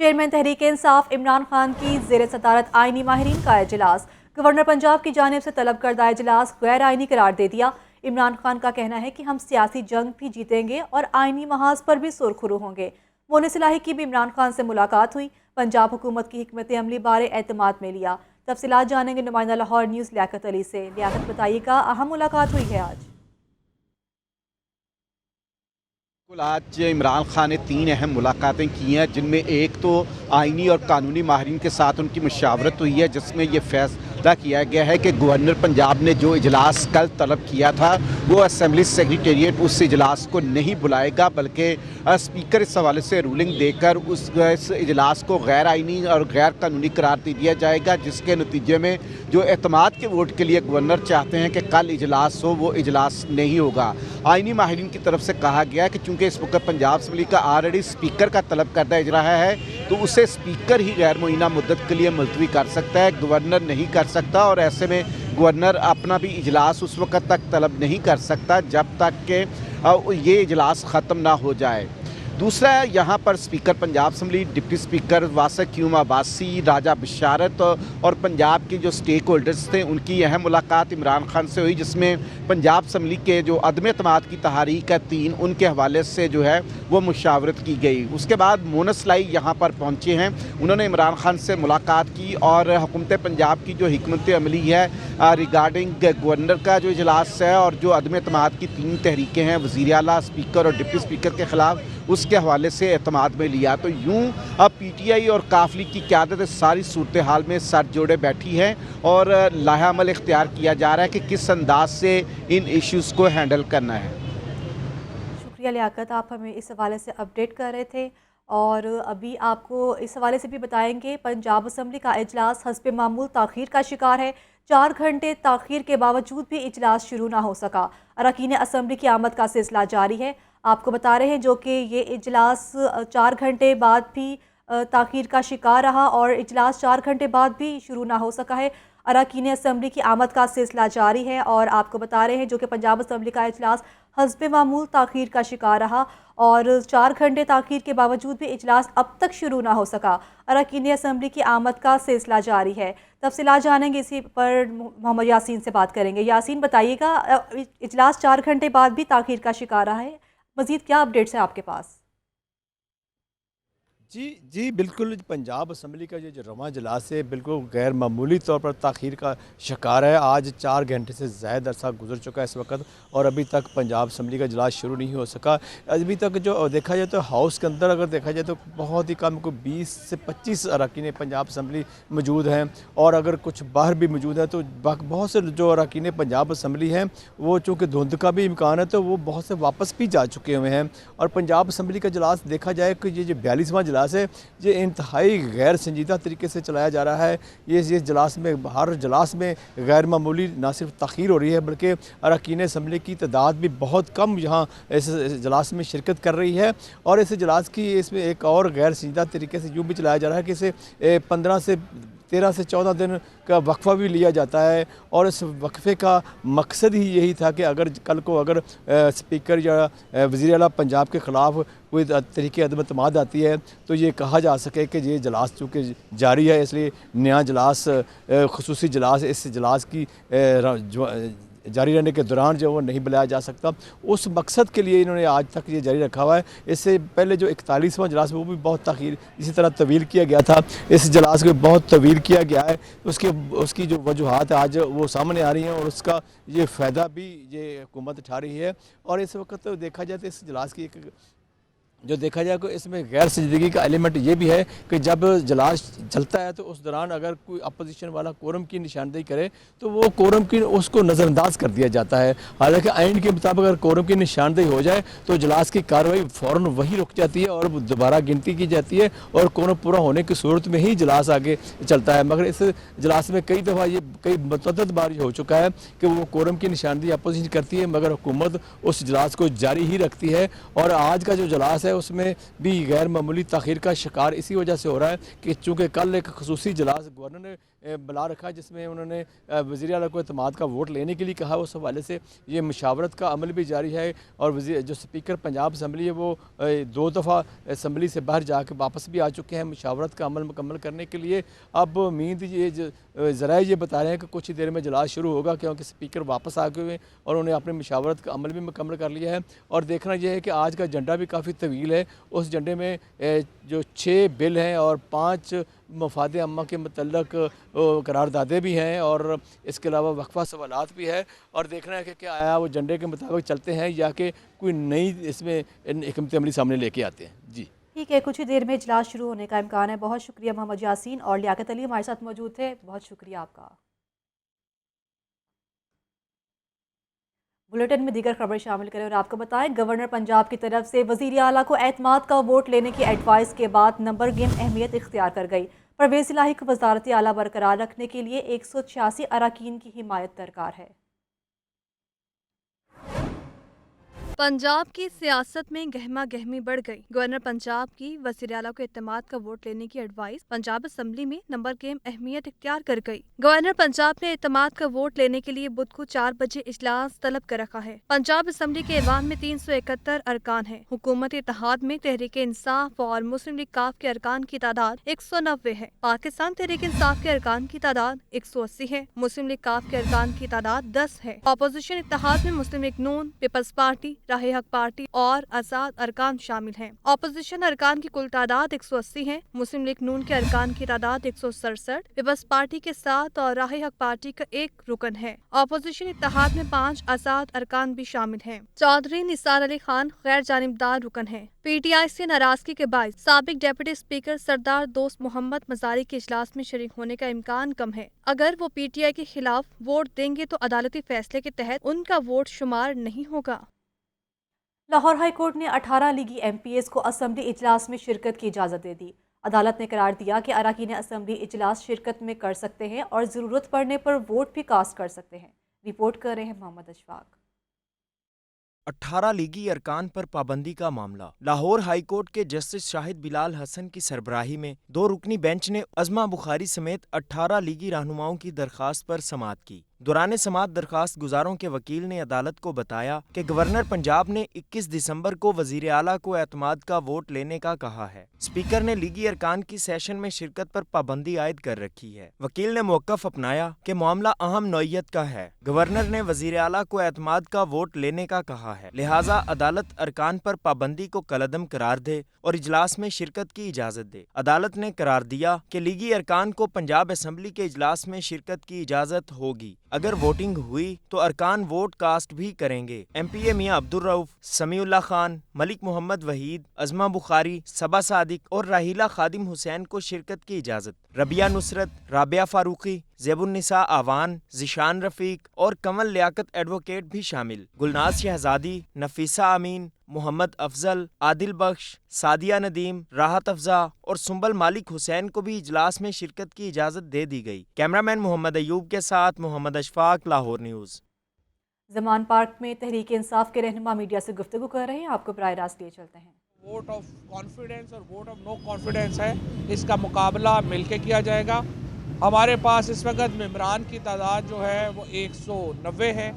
Chairman Tehreek Insaf Imran Khan की ज़ेर सदारत आइनी माहिरीन का इजलास। गवर्नर पंजाब की जानिब से तलब करदा इजलास गैर आइनी करार दे दिया। इमरान खान का कहना है कि हम सियासी जंग भी जीतेंगे और आइनी महाज पर भी सुरखरू होंगे। मोनिस इलाही की भी इमरान खान से मुलाकात हुई। पंजाब हुकूमत की हिकमत अमली बारे एतमाद में लिया। तफसीलात जानेंगे नुमाइंदा लाहौर न्यूज़ लियाकत अली से। लियाकत, बताइएगा, अहम मुलाकात हुई है आज। आज इमरान खान ने 3 अहम मुलाकातें की हैं, जिनमें एक तो आइनी और कानूनी माहिरीन के साथ उनकी मुशावरत हुई है, जिसमें ये फैसला किया गया है कि गवर्नर पंजाब ने जो इजलास कल तलब किया था वो असेंबली सेक्रेटेरिएट उस इजलास को नहीं बुलाएगा, बल्कि स्पीकर इस हवाले से रूलिंग देकर इस इजलास को गैर आइनी और गैर कानूनी करार दे दिया जाएगा, जिसके नतीजे में जो एतमाद के वोट के लिए गवर्नर चाहते हैं कि कल इजलास हो, वो इजलास नहीं होगा। आइनी माहिरीन की तरफ से कहा गया कि चूँकि इस वक्त पंजाब असम्बली का ऑलरेडी स्पीकर का तलब करदा रहा है, तो उसे स्पीकर ही गैर मुइना मुद्दत के लिए मुलतवी कर सकता है, गवर्नर नहीं कर सकता। और ऐसे में गवर्नर अपना भी इजलास उस वक्त तक तलब नहीं कर सकता जब तक कि ये इजलास ख़त्म ना हो जाए। दूसरा, यहाँ पर speaker Punjab assembly, deputy speaker Wasiq Qayyum Abbasi, Raja Basharat और पंजाब के जो स्टेक होल्डर्स थे उनकी अहम मुलाकात इमरान खान से हुई, जिसमें पंजाब असम्बली के जो अदम एतमाद की तहरीक है 3, उनके हवाले से जो है वो मुशावरत की गई। उसके बाद मोनिस इलाही यहाँ पर पहुँचे हैं, उन्होंने इमरान खान से मुलाकात की और हुकूमत पंजाब की जो हिकमत अमली है रिगार्डिंग गवर्नर का जो इजलास है और जो अदम एतमाद की 3 तहरीकें हैं, वज़ीर आला, स्पीकर और डिप्टी स्पीकर के ख़िलाफ़, उसके हवाले से एतमाद में लिया। तो यूँ अब PTI और काफिले की क़यादत सारी सूरत हाल में सर जोड़े बैठी है और लाहा अमल इख्तियार किया जा रहा है कि किस अंदाज से इन इश्यूज़ को हैंडल करना है। शुक्रिया लियाकत, आप हमें इस हवाले से अपडेट कर रहे थे। और अभी आपको इस हवाले से भी बताएंगे, पंजाब असम्बली का इजलास हस्ब मामूल ताख़ीर का शिकार है। 4 घंटे ताख़ीर के बावजूद भी इजलास शुरू ना हो सका। अरकान असम्बली की आमद का सिलसिला जारी है। आपको बता रहे हैं जो कि ये इजलास 4 घंटे बाद भी ताख़ीर का शिकार रहा और इजलास 4 घंटे बाद भी शुरू ना हो सका है। अरकान असम्बली की आमद का सिलसिला जारी है और आपको बता रहे हैं जो कि पंजाब असम्बली का इजलास हस्ब मामूल ताख़ीर का शिकार रहा और 4 घंटे ताख़ीर के बावजूद भी इजलास अब तक शुरू ना हो सका। अरकान असम्बली की आमद का सिलसिला जारी है। तफसीलात जानेंगे, इसी पर मोहम्मद यासीन से बात करेंगे। यासीन, बताइएगा, इजलास 4 घंटे बाद भी ताख़ीर का शिकार रहा है, मज़ीद क्या अपडेट्स हैं आपके पास? जी बिल्कुल, पंजाब असम्बली का जो रवां इजलास है बिल्कुल गैर मामूली तौर पर ताख़ीर का शिकार है। आज 4 घंटे से ज़्यादा अरसा गुजर चुका है इस वक्त और अभी तक पंजाब असम्बली का इजलास शुरू नहीं हो सका। अभी तक जो देखा जाए तो हाउस के अंदर अगर देखा जाए तो बहुत ही कम, कोई 20 से 25 अरकान पंजाब असम्बली मौजूद हैं और अगर कुछ बाहर भी मौजूद है तो बहुत से जो अरकान पंजाब असम्बली हैं वो चूँकि धुंध का भी इम्कान है तो वो बहुत से वापस भी जा चुके हुए हैं। और पंजाब असम्बली का इजलास देखा जाए कि ये जो 42वां इजलास है ये इंतहाई गैर संजीदा तरीके से चलाया जा रहा है। ये इजलास में, हर इजलास में गैर मामूली ना सिर्फ ताख़ीर हो रही है बल्कि अरकान असम्बली की तादाद भी बहुत कम यहाँ इस इजलास में शिरकत कर रही है। और इस इजलास की इसमें एक और गैर संजीदा तरीके से यूँ भी चलाया जा रहा है कि इसे 13 से 14 दिन का वक्फ़ा भी लिया जाता है और इस वक्फ़े का मकसद ही यही था कि अगर कल को अगर स्पीकर या वज़ीर आला पंजाब के ख़िलाफ़ कोई तरीके अदम एतमाद आती है तो ये कहा जा सके कि ये इजलास चूँकि जारी है, इसलिए नया इजलास, ख़ुसूसी इजलास, इस इजलास की जारी रहने के दौरान जो वो नहीं बुलाया जा सकता। उस मकसद के लिए इन्होंने आज तक ये जारी रखा हुआ है। इससे पहले जो 41वां इजलास वो भी बहुत ताख़ीर इसी तरह तवील किया गया था, इस इजलास को बहुत तवील किया गया है। उसकी जो वजूहात आज वो सामने आ रही हैं और उसका ये फ़ायदा भी ये हुकूमत उठा रही है। और इस वक्त तो देखा जाए तो इस इजलास की एक जो देखा जाए तो इसमें गैर संजीदगी का एलिमेंट ये भी है कि जब इजलास चलता है तो उस दौरान अगर कोई अपोजिशन वाला कोरम की निशानदेही करे तो वो कोरम की उसको नज़रअंदाज कर दिया जाता है। हालांकि आइन के मुताबिक अगर कोरम की निशानदेही हो जाए तो इजलास की कार्रवाई फ़ौरन वही रुक जाती है और दोबारा गिनती की जाती है और कोरम पूरा होने की सूरत में ही इजलास आगे चलता है। मगर इस इजलास में कई दफ़ा ये कई मुतअद्दिद बार हो चुका है कि वो कोरम की निशानदेही अपोजिशन करती है मगर हुकूमत उस इजलास को जारी ही रखती है। और आज का जो इजलास है है उसमें भी गैर मामूली ताख़ीर का शिकार इसी वजह से हो रहा है कि चूँकि कल एक खसूसी इजलास गवर्नर ने बुला रखा है जिसमें उन्होंने वज़ीर आला को एतमाद का वोट लेने के लिए कहा। उस हवाले से ये मुशावरत का अमल भी जारी है और जो स्पीकर पंजाब असम्बली है वो 2 दफ़ा असम्बली से बाहर जाकर वापस भी आ चुके हैं मुशावरत का अमल मुकम्मल करने के लिए। अब उम्मीद ये ज़राए ये बता रहे हैं कि कुछ ही देर में इजलास शुरू होगा क्योंकि स्पीकर वापस आ गए हैं और उन्होंने अपने मुशावरत का अमल भी मुकम्मल कर लिया है। और देखना यह है कि आज का एजेंडा भी काफ़ी तवील है। उस एजेंडे में जो 6 बिल हैं और 5 मफाद अम्मा के मतलब करारदादे भी हैं और इसके अलावा वक्फा सवालात भी है। और देखना है कि क्या आया वो एजेंडे के मुताबिक चलते हैं या कि कोई नई इसमें हिकमत अमली सामने लेके आते हैं। जी ठीक है, कुछ ही देर में इजलास शुरू होने का इम्कान है। बहुत शुक्रिया मोहम्मद यासीन और लियाकत अली हमारे साथ मौजूद थे। बहुत शुक्रिया आपका। बुलेटिन में दीगर खबर शामिल करें और आपको बताएं, गवर्नर पंजाब की तरफ से वज़ीर आला को एतमाद का वोट लेने की एडवाइस के बाद नंबर गेम अहमियत इख्तियार कर गई। परवेज़ इलाही को वज़ारत आला बरकरार रखने के लिए 186 अरकान की हिमायत दरकार है। पंजाब की सियासत में गहमा गहमी बढ़ गई। गवर्नर पंजाब की वज़ीर आला को एतमाद का वोट लेने की एडवाइस पंजाब असम्बली में नंबर गेम अहमियत इख्तियार कर गई। गवर्नर पंजाब ने एतमाद का वोट लेने के लिए बुध को 4 बजे इजलास तलब कर रखा है। पंजाब असम्बली के ऐवान में 371 अरकान है। हुकूमत इत्तेहाद में तहरीक इंसाफ और मुस्लिम लीग काफ के अरकान की तादाद 190 है। पाकिस्तान तहरीक इंसाफ के अरकान की तादाद 180 है। मुस्लिम लीग काफ के अरकान की तादाद 10 है। अपोजिशन इत्तेहाद में मुस्लिम लीग नून, पीपल्स पार्टी, राहे हक पार्टी और आजाद अरकान शामिल हैं। अपोजिशन अरकान की कुल तादाद 180 है। मुस्लिम लीग नून के अरकान की तादाद 167, पीपल्स पार्टी के 7 और राहे हक पार्टी का 1 रुकन है। अपोजिशन इत्तेहाद में 5 आजाद अरकान भी शामिल हैं। चौधरी निसार अली खान गैर जानिबदार रुकन है। PTI से नाराजगी के बाद साबिक डेप्यूटी स्पीकर सरदार दोस्त मोहम्मद मजारी के इजलास में शरीक होने का इम्कान कम है। अगर वो PTI के खिलाफ वोट देंगे तो अदालती फैसले के तहत उनका वोट शुमार नहीं होगा। लाहौर हाई कोर्ट ने 18 लीगी MPs को असम्बली इजलास में शिरकत की इजाज़त दे दी। अदालत ने करार दिया कि अरकान असम्बली इजलास शिरकत में कर सकते हैं और ज़रूरत पड़ने पर वोट भी कास्ट कर सकते हैं। रिपोर्ट कर रहे हैं मोहम्मद अशफाक। 18 लीगी अरकान पर पाबंदी का मामला। लाहौर हाई कोर्ट के जस्टिस शाहिद बिलाल हसन की सरबराही में 2 रुकनी बेंच ने अज़मा बुखारी समेत 18 लीगी रहनुमाओं की दरखास्त पर समाअत की। दौरान समाअत दरखास्त गुजारों के वकील ने अदालत को बताया कि गवर्नर पंजाब ने 21 दिसंबर को वज़ीर आला को एतमाद का वोट लेने का कहा है। स्पीकर ने लीगी अरकान की सेशन में शिरकत पर पाबंदी आयद कर रखी है। वकील ने मौक़िफ़ अपनाया कि मामला अहम नौइयत का है। गवर्नर ने वज़ीर आला को एतमाद का वोट लेने का कहा है, लिहाजा अदालत अरकान पर पाबंदी को कलअदम करार दे और इजलास में शिरकत की इजाज़त दे। अदालत ने करार दिया कि लीगी अरकान को पंजाब असम्बली के इजलास में शिरकत की इजाज़त होगी। अगर वोटिंग हुई तो अरकान वोट कास्ट भी करेंगे। MPA मियां अब्दुल रऊफ, समीउल्लाह खान, मलिक मोहम्मद वहीद, अज़मा बुखारी, सबा सादिक और राहिला खादिम हुसैन को शिरकत की इजाज़त। रबिया नुसरत, राबिया फारूकी, ज़ेबुन्निसा आवान, ज़िशान रफ़ीक और कमल लियाकत एडवोकेट भी शामिल। गुलनाज शहजादी, नफीसा अमीन, मोहम्मद अफजल, आदिल बख्श, सादिया नदीम, राहत अफजा और सुंबल मालिक हुसैन को भी इजलास में शिरकत की इजाज़त दे दी गई। कैमरामैन मोहम्मद अयूब के साथ मोहम्मद अशफाक, लाहौर न्यूज़। ज़मान पार्क में तहरीक इंसाफ के रहनुमा मीडिया से गुफ्तगू कर रहे हैं। आपको बराह रास्त लिए चलते हैं। वोट ऑफ कॉन्फिडेंस और वोट ऑफ नो कॉन्फिडेंस है, इसका मुकाबला मिलके किया जाएगा। हमारे पास इस वक्त मेंबरान की तादाद जो है वो 190 है।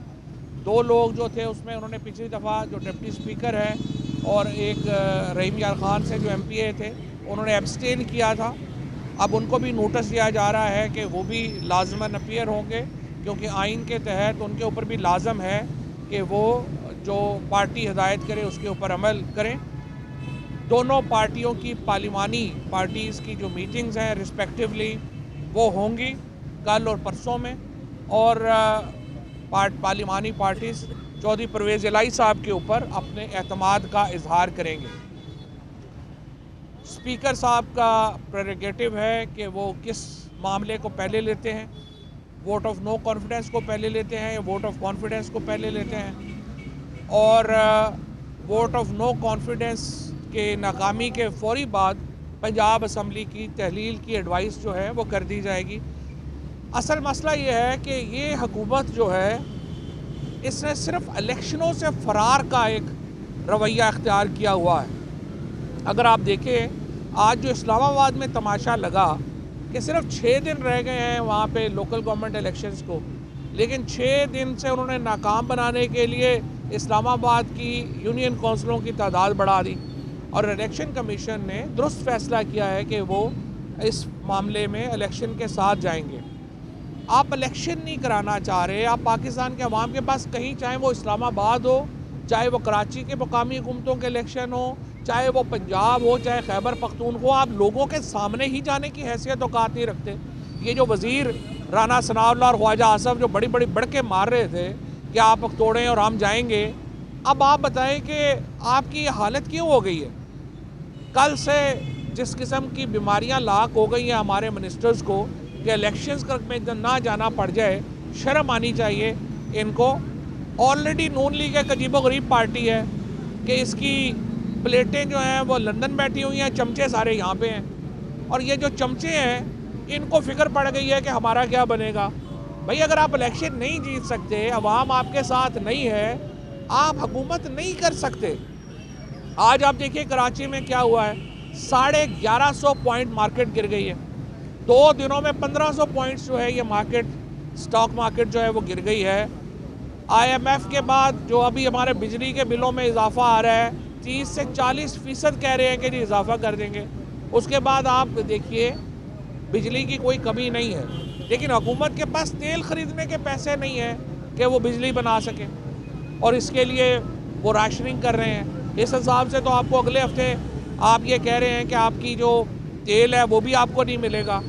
2 लोग जो थे उसमें उन्होंने पिछली दफ़ा जो डिप्टी स्पीकर हैं और एक रहीम यार खान से जो MPA थे उन्होंने एब्सटेन किया था। अब उनको भी नोटिस दिया जा रहा है कि वो भी लाजमन अपीयर होंगे, क्योंकि आइन के तहत उनके ऊपर भी लाजम है कि वो जो पार्टी हिदायत करे उसके ऊपर अमल करें। दोनों पार्टियों की पार्लिमानी पार्टीज़ की जो मीटिंग्स हैं रिस्पेक्टिवली वो होंगी कल और परसों में, और पार्लिमानी पार्टीज़ चौधरी परवेज़ इलाही साहब के ऊपर अपने एतमाद का इजहार करेंगे। स्पीकर साहब का प्रेरोगेटिव है कि वो किस मामले को पहले लेते हैं, वोट ऑफ नो कॉन्फिडेंस को पहले लेते हैं या वोट ऑफ कॉन्फिडेंस को पहले लेते हैं। और वोट ऑफ नो कॉन्फिडेंस के नाकामी के फौरी बाद पंजाब असम्बली की तहलील की एडवाइस जो है वो कर दी जाएगी। असल मसला ये है कि ये हुकूमत जो है इसने सिर्फ इलेक्शनों से फ़रार का एक रवैया अख्तियार किया हुआ है। अगर आप देखें आज जो इस्लामाबाद में तमाशा लगा कि सिर्फ 6 दिन रह गए हैं वहाँ पे लोकल गवर्नमेंट इलेक्शंस को, लेकिन 6 दिन से उन्होंने नाकाम बनाने के लिए इस्लामाबाद की यूनियन काउंसिलों की तादाद बढ़ा दी और इलेक्शन कमीशन ने दुरुस्त फैसला किया है कि वो इस मामले में इलेक्शन के साथ जाएंगे। आप इलेक्शन नहीं कराना चाह रहे, आप पाकिस्तान के अवाम के पास कहीं, चाहे वो इस्लामाबाद हो, चाहे वो कराची के मुकामी हुकूमतों के इलेक्शन हो, चाहे वो पंजाब हो, चाहे खैबर पख्तूनख्वा, आप लोगों के सामने ही जाने की हैसियत औकात नहीं रखते। ये जो वज़ीर राना सनाउल्लाह और ख्वाजा आसफ जो बड़ी बड़ी बढ़ के मार रहे थे कि आप तोड़ें और हम जाएंगे, अब आप बताएं कि आपकी हालत क्यों हो गई है। कल से जिस किस्म की बीमारियां लाक हो गई हैं हमारे मिनिस्टर्स को कि इलेक्शंस में ना जाना पड़ जाए, शर्म आनी चाहिए इनको। ऑलरेडी नून लीग एक अजीबोगरीब पार्टी है कि इसकी प्लेटें जो हैं वो लंदन बैठी हुई हैं, चमचे सारे यहाँ पे हैं, और ये जो चमचे हैं इनको फिक्र पड़ गई है कि हमारा क्या बनेगा। भाई अगर आप इलेक्शन नहीं जीत सकते, अवाम आपके साथ नहीं है, आप हुकूमत नहीं कर सकते। आज आप देखिए कराची में क्या हुआ है, 1150 पॉइंट मार्केट गिर गई है। 2 दिनों में 1500 पॉइंट्स जो है ये मार्केट, स्टॉक मार्केट जो है वो गिर गई है। IMF के बाद जो अभी हमारे बिजली के बिलों में इजाफा आ रहा है, 30 से 40% कह रहे हैं कि जी इजाफा कर देंगे। उसके बाद आप देखिए बिजली की कोई कमी नहीं है, लेकिन हुकूमत के पास तेल ख़रीदने के पैसे नहीं हैं कि वो बिजली बना सके, और इसके लिए वो राशनिंग कर रहे हैं। इस हिसाब से तो आपको अगले हफ्ते आप ये कह रहे हैं कि आपकी जो तेल है वो भी आपको नहीं मिलेगा,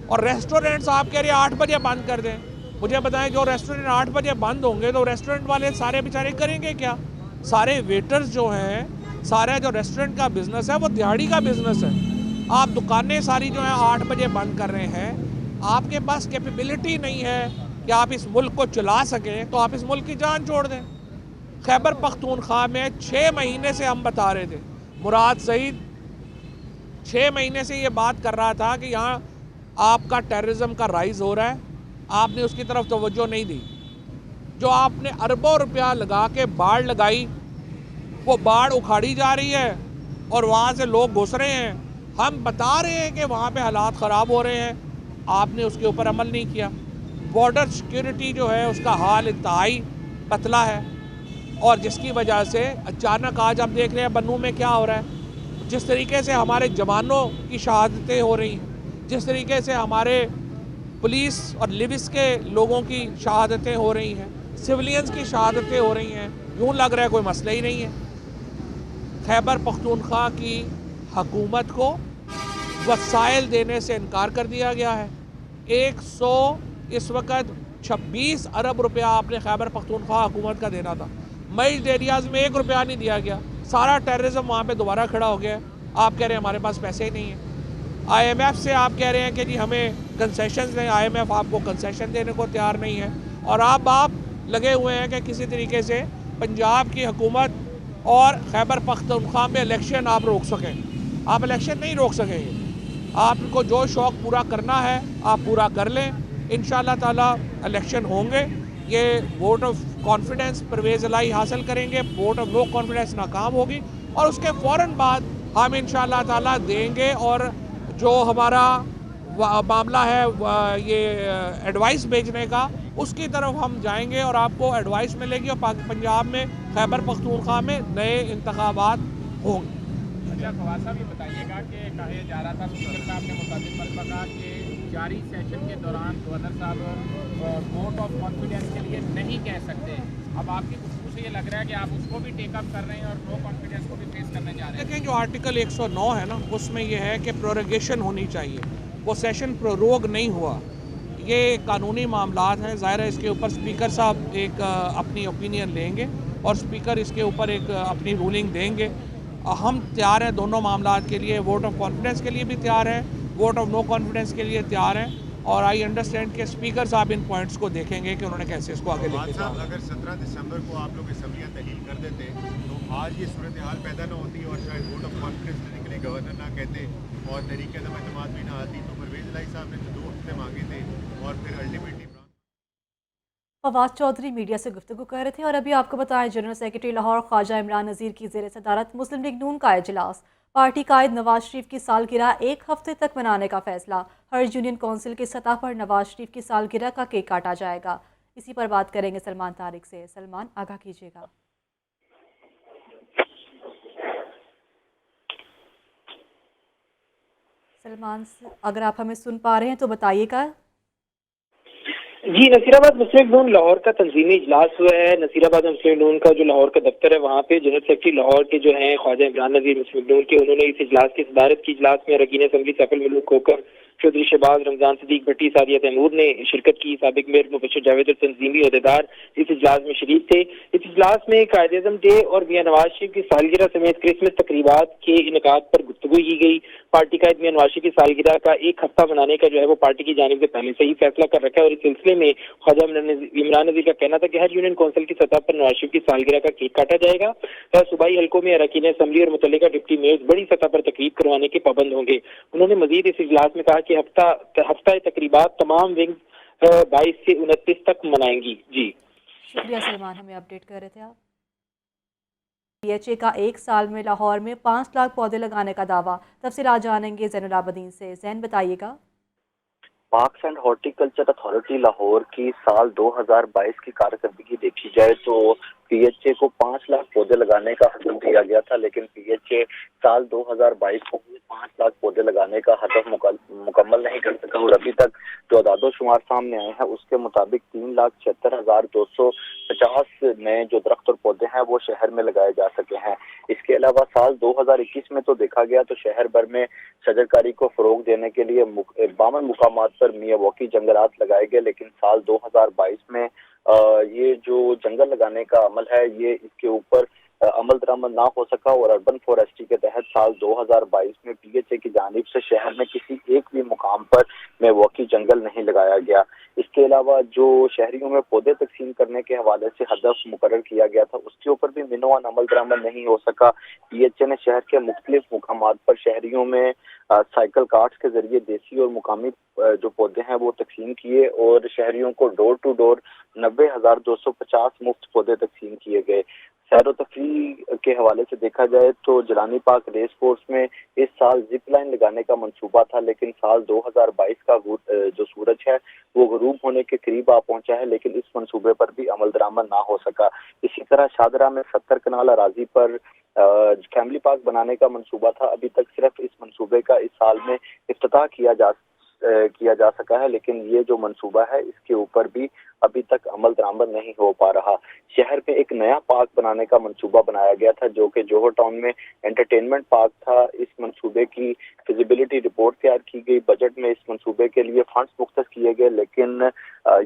और रेस्टोरेंट्स आप कह रहे हैं 8 बजे बंद कर दें। मुझे बताएं, जो रेस्टोरेंट 8 बजे बंद होंगे तो रेस्टोरेंट वाले सारे बेचारे करेंगे क्या? सारे वेटर्स जो हैं, सारा जो रेस्टोरेंट का बिज़नेस है वो दिहाड़ी का बिज़नेस है। आप दुकानें सारी जो हैं 8 बजे बंद कर रहे हैं। आपके पास कैपेबिलिटी नहीं है कि आप इस मुल्क को चला सकें, तो आप इस मुल्क की जान छोड़ दें। खैबर पख्तूनख्वा में 6 महीने से हम बता रहे थे, मुराद सईद 6 महीने से ये बात कर रहा था कि यहाँ आपका टेररिज्म का राइज हो रहा है, आपने उसकी तरफ तवज्जो नहीं दी। जो आपने अरबों रुपया लगा के बाढ़ लगाई, वो बाढ़ उखाड़ी जा रही है और वहाँ से लोग घुस रहे हैं। हम बता रहे हैं कि वहाँ पे हालात ख़राब हो रहे हैं, आपने उसके ऊपर अमल नहीं किया। बॉर्डर सिक्योरिटी जो है उसका हाल इंतहाई पतला है, और जिसकी वजह से अचानक आज हम देख रहे हैं बन्नू में क्या हो रहा है। जिस तरीके से हमारे जवानों की शहादतें हो रही हैं, जिस तरीके से हमारे पुलिस और लिविस के लोगों की शहादतें हो रही हैं, सिविलियंस की शहादतें हो रही हैं, यूँ लग रहा है कोई मसला ही नहीं है। खैबर पख्तूनख्वा की हकूमत को वसाइल देने से इनकार कर दिया गया है। 100 इस वक्त 26 अरब रुपया आपने खैबर पख्तूनख्वा हुकूमत का देना था। मईज एरियाज़ में 1 रुपया नहीं दिया गया। सारा टेररिज्म वहाँ पे दोबारा खड़ा हो गया है। आप कह रहे हैं हमारे पास पैसे ही नहीं हैं। IMF से आप कह रहे हैं कि जी हमें कंसेशन दें, IMF आपको कंसेशन देने को तैयार नहीं है, और आप लगे हुए हैं कि किसी तरीके से पंजाब की हुकूमत और खैबर पख्तूनख्वा में इलेक्शन आप रोक सकें। आप इलेक्शन नहीं रोक सकेंगे। आपको जो शौक़ पूरा करना है आप पूरा कर लें। इंशाअल्लाह ताला इलेक्शन होंगे। ये वोट ऑफ कॉन्फिडेंस परवेज़ इलाही हासिल करेंगे, वोट ऑफ नो कॉन्फिडेंस नाकाम होगी, और उसके फ़ौरन बाद हम इंशाअल्लाह ताला देंगे। और जो हमारा मामला है ये एडवाइस भेजने का, उसकी तरफ हम जाएंगे और आपको एडवाइस मिलेगी, और पंजाब में खैबर पख्तूनख्वा में नए इंतखाबात होंगे। अच्छा खवासा भी बताइएगा कि कहा जा रहा था, स्पीकर साहब ने मुताबिक मरतबा कहा कि जारी सेशन के दौरान गवर्नर साहब वोट ऑफ कॉन्फिडेंस के लिए नहीं कह सकते। अब आपकी गुफ्तगू से ये लग रहा है कि आप उसको भी टेकअप कर रहे हैं और नो कॉन्फिडेंस को भी फेस करने जा रहे हैं। देखें, जो आर्टिकल 109 है ना, उसमें यह है कि प्रोरोगेशन होनी चाहिए। वो सेशन प्रोरोग नहीं हुआ, ये कानूनी मामलात हैं। ज़ाहिर है इसके ऊपर स्पीकर साहब एक अपनी ओपिनियन लेंगे और स्पीकर इसके ऊपर एक अपनी रूलिंग देंगे। हम तैयार हैं दोनों मामलात के लिए। वोट ऑफ कॉन्फिडेंस के लिए भी तैयार हैं, वोट ऑफ नो कॉन्फिडेंस के लिए तैयार हैं, और आई अंडरस्टैंड कि स्पीकर साहब इन पॉइंट्स को देखेंगे कि उन्होंने कैसे इसको आगे लेके जाना। अगर 17 दिसंबर को आप लोग असम्बलियाँ तहलील कर देते तो आज ये सूरत हाल पैदा ना होती और शायद वोट ऑफ कॉन्फिडेंस देने के लिए गवर्नर ना कहते और तहरीक एतमाद भी ना आती। तो परवेज़ इलाही साहब ने 2 हफ्ते मांगे थे और फिर अल्टीमेटली फवाद चौधरी मीडिया से गुफ्तगू कर रहे थे। और अभी आपको बताएं, जनरल सेक्रेटरी लाहौर ख्वाजा इमरान नज़ीर की ज़ेर सदारत मुस्लिम लीग नून का इजलास पार्टी कायद नवाज शरीफ की सालगिरह 1 हफ्ते तक मनाने का फैसला। हर यूनियन कौंसिल की सतह पर नवाज शरीफ की सालगिरह का केक काटा जाएगा। इसी पर बात करेंगे सलमान तारिक से। सलमान, आगाह कीजिएगा। सलमान, अगर आप हमें सुन पा रहे हैं तो बताइएगा। जी, नसीराबाद मुस्लिम नून लाहौर का तंजीमी इजलास हुआ है। नसीराबाद मुस्लिम नून का जो लाहौर का दफ्तर है वहाँ पे जनरल सेक्रेटरी लाहौर के जो हैं ख्वाजा इमरान नज़ीर मुस्लिम नून के, उन्होंने इस इजलास की सदारत की। इजलास में अरकान असम्बली सफल मलूक खोकर, चौधरी शहबाज, रमजान सदीक भट्टी, सादिया तैमूर ने शिरकत की। साबिक मेयर मुबशर जावेद और तंजीमी अहदेदार इस इजलास में शरीक थे। इस इजलास में कायद-ए-आज़म डे और मियां नवाज शरीफ की सालगिरह समेत क्रिसमस तकरीबात के इनेकाद पर गुफ्तगू की गई। पार्टी कायद मियां नवाज शरीफ की सालगिरह का 1 हफ्ता मनाने का जो है वो पार्टी की जानिब से पहले से ही फैसला कर रखा है और इस सिलसिले में ख्वाजा इमरान नज़ीर का कहना था कि हर यूनियन कौंसिल की सतह पर नवाज शरीफ की सालगिरह का केक काटा जाएगा। सूबाई हल्कों में अरकान असम्बली और मुतल्लिका डिप्टी मेयर्स बड़ी सतह पर तकरीब करवाने के पाबंद होंगे। उन्होंने मजीद इस इजलास में कहा कि हफ्ता तकरीबात तमाम विंग 22 से 29 तक मनाएंगी। जी शुक्रिया सलमान, हमें अपडेट कर रहे थे आप। PHA का 1 साल में लाहौर में 5 लाख पौधे लगाने का दावा। तफसीलात जानेंगे ज़ैनुल आबदीन से। ज़ैन, बताइएगा। Parks and horticulture authority Lahore की साल 2022 की कारकर्दगी देखी जाए तो PHA को 5 लाख पौधे लगाने का हदफ दिया गया था, लेकिन PHA साल 2022 को 5 लाख पौधे लगाने का हदफ मुकम्मल नहीं कर सका और अभी तक जो अदादोशुमार सामने आए हैं उसके मुताबिक 3,76,250 नए जो दरख्त और पौधे हैं वो शहर में लगाए जा सके हैं। इसके अलावा साल 2021 में तो देखा गया तो शहर भर में शजरकारी को फरोग देने के लिए 52 मुकामात पर मियावाकी जंगलात लगाए गए, लेकिन साल 2022 में ये जो जंगल लगाने का अमल है ये इसके ऊपर अमल दरामद ना हो सका और अर्बन फॉरेस्ट्री के तहत साल 2022 में PHA की जानिब से शहर में किसी एक भी मुकाम पर मियावाकी जंगल नहीं लगाया गया। इसके अलावा जो शहरियों में पौधे तकसीम करने के हवाले से हदफ मुकर्रर किया गया था उसके ऊपर भी मिनोअन अमल दरामद नहीं हो सका। PHA ने शहर के मुख्तलिफ मुकामात पर शहरियों में साइकिल कार्ट्स के जरिए देसी और मुकामी जो पौधे हैं वो तकसीम किए और शहरियों को डोर टू डोर 90,250 मुफ्त पौधे तकसीम किए गए। सैर व तफरीह के हवाले से देखा जाए तो जलानी पार्क रेस कोर्स में इस साल जिप लाइन लगाने का मंसूबा था, लेकिन साल 2022 का जो सूरज है वो गरूब होने के करीब आ पहुंचा है, लेकिन इस मंसूबे पर भी अमल दरामद ना हो सका। इसी तरह शादरा में 70 कनाल अराजी पर फैमिली पार्क बनाने का मंसूबा था। अभी तक सिर्फ इस मंसूबे का इस साल में इफ्तिताह किया जा सका है, लेकिन ये जो मंसूबा है इसके ऊपर भी अभी तक अमल दरामद नहीं हो पा रहा। शहर में एक नया पार्क बनाने का मंसूबा बनाया गया था जो कि जोहर टाउन में एंटरटेनमेंट पार्क था। इस मंसूबे की फिजिबिलिटी रिपोर्ट तैयार की गई, बजट में इस मंसूबे के लिए फंड्स मुख्तस किए गए, लेकिन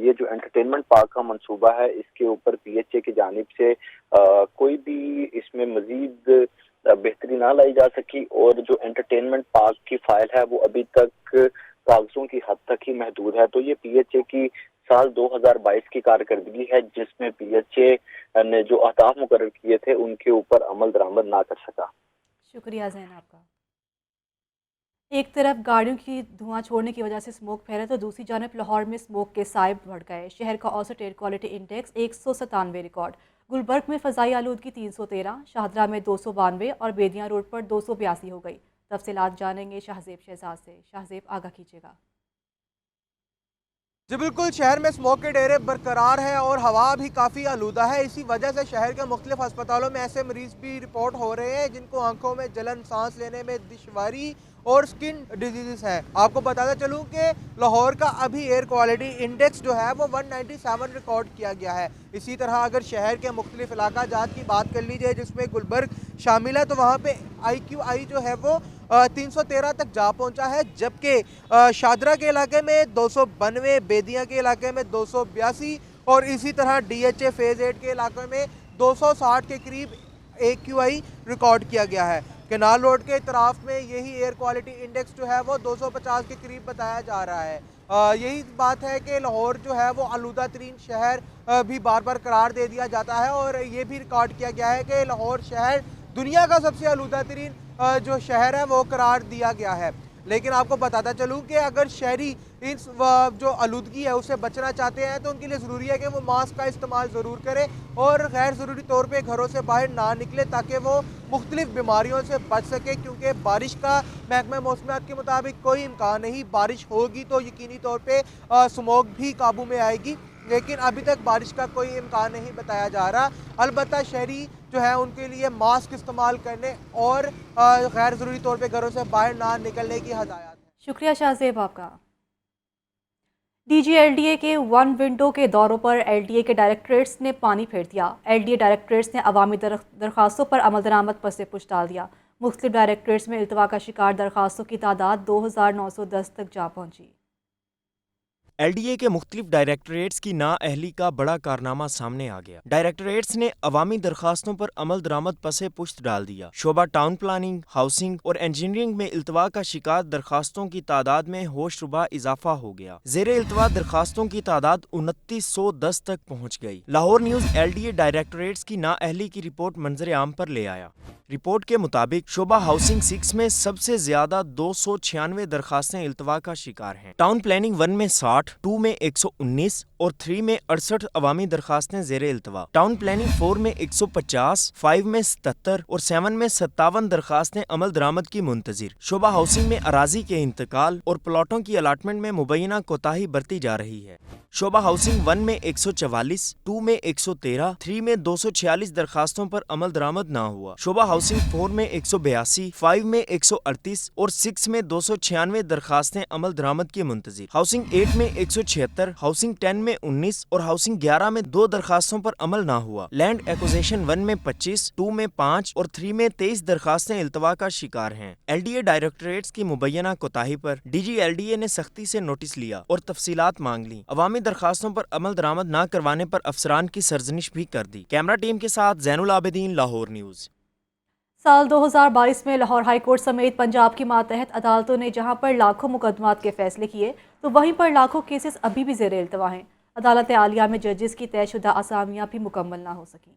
ये जो एंटरटेनमेंट पार्क का मंसूबा है इसके ऊपर PHA की जानिब से कोई भी इसमें मजीद बेहतरी ना लाई जा सकी और जो एंटरटेनमेंट पार्क की फाइल है वो अभी तक कागजों की हद तक ही महदूद है। तो ये PHA की साल 2022 की कारकर्दगी है जिसमें PHA ने जो अहदाफ मुकर्रर किए थे उनके ऊपर अमल दरामद ना कर सका। शुक्रिया ज़ैन आपका। एक तरफ गाड़ियों की धुआं छोड़ने की वजह से स्मोक फैला तो दूसरी जानब लाहौर में स्मोक के साइब बढ़ गए। शहर का औसत air quality index 197 record. Gulberg में फ़ज़ाई आलूदगी 313, शाहदरा में 292 और बेदियाँ रोड पर 282 हो गई। तफसीलात जानेंगे शाहजेब शहजाद से। शाहजेब, आगाह कीजिएगा। जी बिल्कुल, शहर में स्मोक के डेरे बरकरार है और हवा भी काफ़ी आलूदा है। इसी वजह से शहर के मुख्तलिफ अस्पतालों में ऐसे मरीज भी रिपोर्ट हो रहे हैं जिनको आंखों में जलन, सांस लेने में दुश्वारी और स्किन डिजीज़ हैं। आपको बताता चलूँ कि लाहौर का अभी एयर क्वालिटी इंडेक्स जो है वो 197 रिकॉर्ड किया गया है। इसी तरह अगर शहर के मुख्तलिफ इलाका जात की बात कर ली जाए जिसमें गुलबर्ग शामिल है तो वहाँ पे IQI जो है वो 313 तक जा पहुंचा है, जबकि शादरा के इलाके में 292, बेदिया के इलाके में 282 और इसी तरह DHA फेज़ 8 के इलाके में 260 के करीब AQI रिकॉर्ड किया गया है। केनाल रोड के इतराफ में यही एयर क्वालिटी इंडेक्स जो है वो 250 के करीब बताया जा रहा है। यही बात है कि लाहौर जो है वो आलूदा तरीन शहर भी बार बार करार दे दिया जाता है और ये भी रिकॉर्ड किया गया है कि लाहौर शहर दुनिया का सबसे आलूदा तरीन जो शहर है वो करार दिया गया है। लेकिन आपको बताता चलूँ कि अगर शहरी इस जो आलूदगी है उससे बचना चाहते हैं तो उनके लिए ज़रूरी है कि वो मास्क का इस्तेमाल ज़रूर करें और गैर ज़रूरी तौर पे घरों से बाहर ना निकले ताकि वो मुख्तलिफ बीमारियों से बच सके, क्योंकि बारिश का महकमा मौसमियात के मुताबिक कोई इम्कान नहीं। बारिश होगी तो यकीनी तौर पे स्मॉग भी काबू में आएगी, लेकिन अभी तक बारिश का कोई इम्कान नहीं बताया जा रहा। अलबत्ता शहरी जो है उनके लिए मास्क इस्तेमाल करने और गैर ज़रूरी तौर पे घरों से बाहर ना निकलने की हदायत है। शुक्रिया शाहजेब आपका। DGLDA के वन विंडो के दौरों पर LDA के डायरेक्टरेट्स ने पानी फेर दिया। LDA डायरेक्टरेट्स ने अवामी दरख्वास्तों पर अमल दरामद पर से पुश डाल दिया। मुख्तलिफ डायरेक्टरेट्स में इल्तवा का शिकार दरख्वास्तों की तादाद 2910 तक जा पहुंची। LDA के मुख्तलिफ डायरेक्टरेट्स की नाअहली का बड़ा कारनामा सामने आ गया। डायरेक्टरेट्स ने अवामी दरखास्तों पर अमल दरामद पसे पुश्त डाल दिया। शोबा टाउन प्लानिंग, हाउसिंग और इंजीनियरिंग में इल्तवा का शिकार दरखास्तों की तादाद में होशरुबा इजाफा हो गया। ज़ेरे इल्तवा दरखास्तों की तादाद 2910 तक पहुँच गई। लाहौर न्यूज़ LDA डायरेक्टरेट्स की नाअहली की रिपोर्ट मंजर आम पर ले आया। रिपोर्ट के मुताबिक शोबा हाउसिंग 6 में सबसे ज्यादा 296 दरखास्तें इल्तवा का शिकार हैं। टाउन प्लानिंग 1 में 60, 2 में 119 और 3 में 68 अवामी दरखास्तें ज़ेरे इल्तवा। टाउन प्लानिंग 4 में 150, 5 में 77 और 7 में 57 दरखास्तें अमल दरामद की मुंतजिर। शोबा हाउसिंग में अराजी के इंतकाल और प्लॉटों की अलाटमेंट में मुबैना कोताही बरती जा रही है। शोबा हाउसिंग 1 में 144, 2 में 113, 3 में 246 दरखास्तों पर अमल दरामद ना हुआ। शोबा हाउसिंग 4 में 182, 5 में 138 और 6 में 296 दरखास्तें अमल दरामद की मुंतजिर। हाउसिंग 8 में 176, हाउसिंग 10 में 19 और हाउसिंग 11 में 2 दरखास्तों पर अमल ना हुआ। लैंड एक्विजिशन 1 में 25, 2 में 5 और 3 में 23 दरखास्तें इल्तवा का शिकार हैं। LDA डायरेक्टरेट्स की मुबैना कोताही पर DGLDA ने सख्ती से नोटिस लिया और तफसीलात मांग ली। अवामी दरखास्तों पर अमल दरामद न करवाने पर अफसरान की सरजनिश भी कर दी। कैमरा टीम के साथ ज़ैनुल आबिदीन, लाहौर न्यूज़। साल 2022 में लाहौर हाई कोर्ट समेत पंजाब की मातहत अदालतों ने जहां पर लाखों मुकदमात के फैसले किए तो वहीं पर लाखों केसेस अभी भी ज़ेरे इल्तवा हैं। अदालत आलिया में जजेस की तयशुदा असामियाँ भी मुकम्मल ना हो सकी।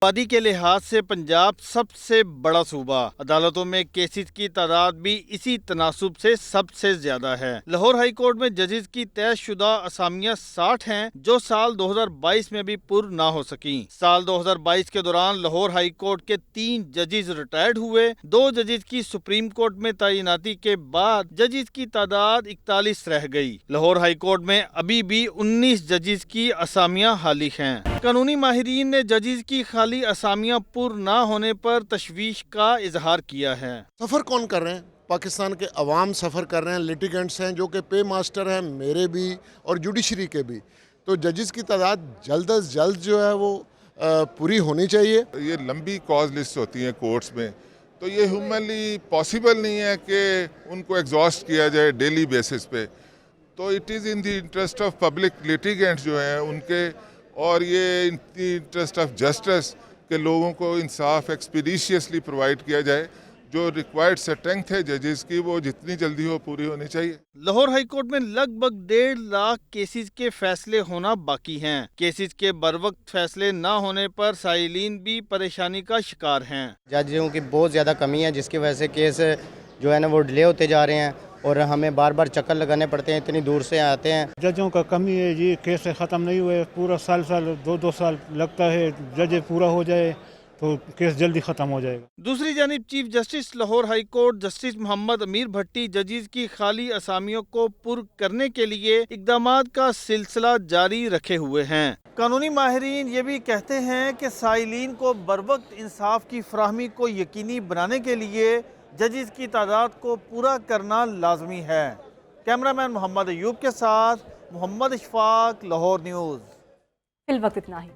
आबादी के लिहाज से पंजाब सबसे बड़ा सूबा, अदालतों में केसेस की तादाद भी इसी तनासुब से सबसे ज्यादा है। लाहौर हाई कोर्ट में जजेस की तयशुदा असामियाँ 60 हैं जो साल 2022 में भी पुर ना हो सकी। साल 2022 के दौरान लाहौर हाई कोर्ट के 3 जजेस रिटायर्ड हुए। 2 जजेस की सुप्रीम कोर्ट में तैनाती के बाद जजेस की तादाद 41 रह गई। लाहौर हाई कोर्ट में अभी भी 19 जजेस की असामियाँ खाली हैं। कानूनी माहिरीन ने जजेस की खाली असामियां पुर ना होने पर तशवीश का इजहार किया है। सफ़र कौन कर रहे हैं? पाकिस्तान के अवाम सफ़र कर रहे हैं, लिटिगेंट्स हैं जो कि पे मास्टर हैं, मेरे भी और जुडिशरी के भी। तो जजेस की तादाद जल्द अज जल्द जो है वो पूरी होनी चाहिए। ये लंबी कॉज लिस्ट होती है कोर्ट्स में, तो ये ह्यूमनली पॉसिबल नहीं है कि उनको एग्जॉस्ट किया जाए डेली बेसिस पे। तो it is in the interest of public litigants जो हैं उनके, और ये in the interest of justice के लोगों को इंसाफ एक्सपीडिशियसली प्रोवाइड किया जाए। जो रिक्वायर्ड स्ट्रेंथ है जजेस की वो जितनी जल्दी हो पूरी होनी चाहिए। लाहौर हाई कोर्ट में लगभग 1.5 लाख केसेस के फैसले होना बाकी हैं। केसेस के बरवक्त फैसले न होने पर साइलिन भी परेशानी का शिकार हैं। जजों की बहुत ज़्यादा कमी है जिसकी वजह से केस जो है ना वो डिले होते जा रहे हैं और हमें बार बार चक्कर लगाने पड़ते हैं, इतनी दूर से आते हैं। जजों का कमी है जी, केस ख़त्म नहीं हुए, पूरा साल 2-2 साल लगता है जज पूरा हो जाए तो केस जल्दी ख़त्म हो जाएगा। दूसरी जानिब chief justice Lahore high court justice Mohammad Amir Bhatti जजेस की खाली असामियों को पुर करने के लिए इक़दामात का सिलसिला जारी रखे हुए हैं। कानूनी माहिरीन ये भी कहते हैं कि साइलिन को बरवक्त इंसाफ की फराहमी को यकीनी बनाने के लिए जजेस की तादाद को पूरा करना लाजमी है। कैमरामैन मोहम्मद अयूब के साथ मोहम्मद इशफाक, लाहौर न्यूज़। फिल वक्त इतना ही।